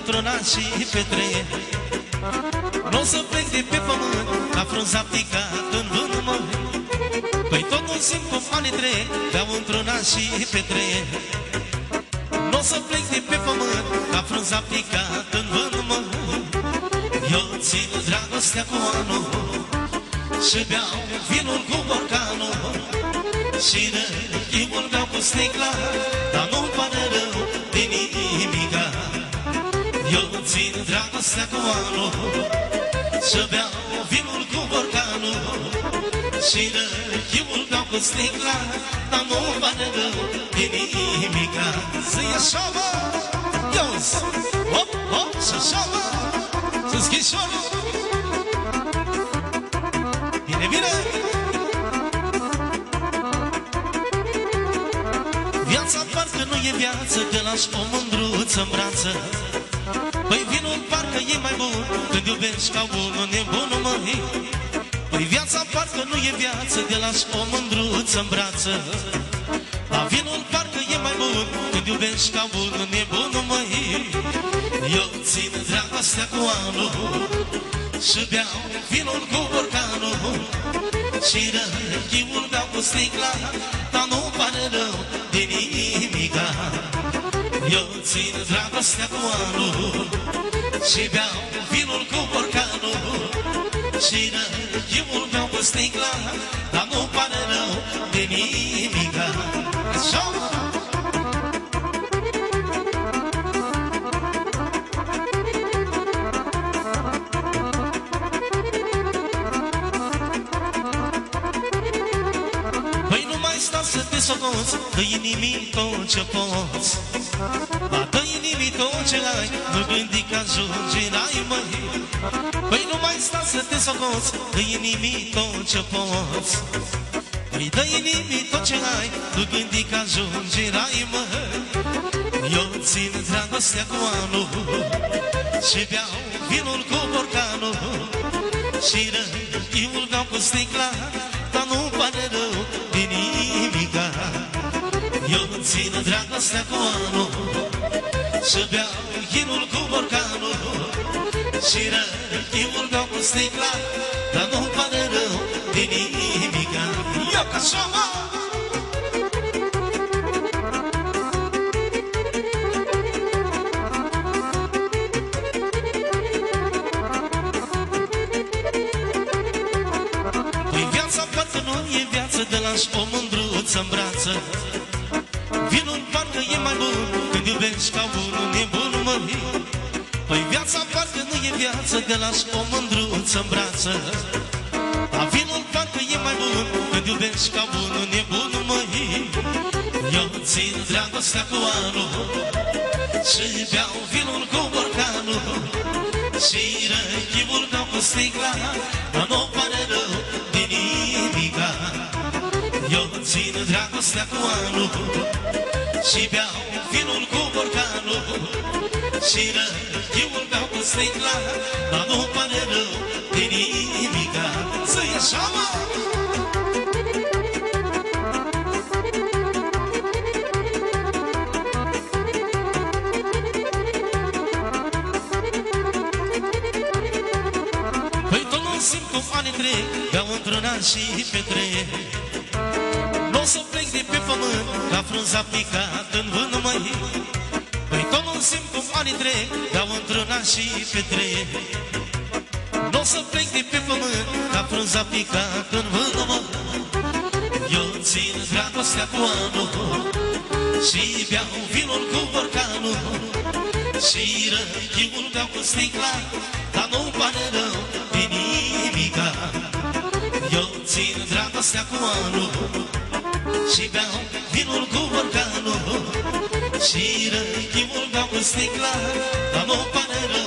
într-una și pe trei. N-o să plec de pe pământ ca frunza picat în vânt, mă. Păi tot nu simt cum anii trec, beau într-una și pe trei. N-o să plec de pe pământ ca frunza picat în vânt, mă. Eu țin dragostea cu anul și beau vinul cu borcanul și răchimul beau cu sticla, dar nu-mi pare rău de nimica. Eu țin dragostea cu anul și beau vinul cu borcanul și răchimul beau cu sticla, dar nu-mi pare rău de nimica. Să-i așa, mă! Ios! Hop, hop, și așa, mă! Să schișorul! Bine, bine! Viața parcă nu e viață, te lași o mândruță în brață. Păi vinul parcă e mai bun când iubești ca unul nebun, măi. Păi viața parcă nu e viață, te lași o mândruță în brață. Dar vinul parcă e mai bun când iubești ca unul nebun, măi. Eu țin dragostea cu anul și beau vinul cu borcanul și răchimul beau cu sticla, dar nu-mi pare rău de nimica. Eu țin dragostea cu anul și beau vinul cu borcanul și răchimul beau cu sticla, dar nu-mi pare rău de nimica. Așa! Să te socoți, dă-i nimic tot ce poți. Ba, dă-i nimic tot ce ai, nu gândi că ajungi în rai, măi. Păi nu mai sta să te socoți, dă-i nimic tot ce poți. Păi dă-i nimic tot ce ai, nu gândi că ajungi în rai, măi. Eu țin dragostea cu anul și beau vinul cu borcanul și răchimul beau cu sticla, dar nu-mi pare rău de nimica. Eu țin dragostea cu anul și beau vinul cu borcanul și răchimul beau cu sticla, dar nu-mi pare rău de nimica. Eu ca așa, mă! Te lași o mândruță în brață. Vinul parcă e mai bun când iubești ca unul nebun, măi. Păi viața parcă nu e viață, te lași o mândruță în brață. Dar vinul parcă e mai bun când iubești ca unul nebun, măi. Eu țin dragostea cu anul și beau vinul cu borcanul și răchimul beau cu sticla, dar nu-mi pare rău de nimica. Eu țin dragostea cu anul și beau vinul cu borcanul și răchimul beau cu sticla, dar nu-mi pare rău de nimica. Să-i așa, mă! Păi tot nu simt cum anii trec, beau într-una și pe trei. N-o să plec de pe pământ ca frunza picat în vânt, măi. Păi tot nu simt cum anii trec, beau într-una și pe trei. N-o să plec de pe pământ ca frunza picat în vânt, măi. Eu țin dragostea cu anul și beau vinul cu borcanul și răchimul beau cu sticla, dar nu-mi pare rău de nimica. Eu țin dragostea cu anul și beau vinul cu borcanul și răchimul beau cu sticla, dar nu-mi pare rău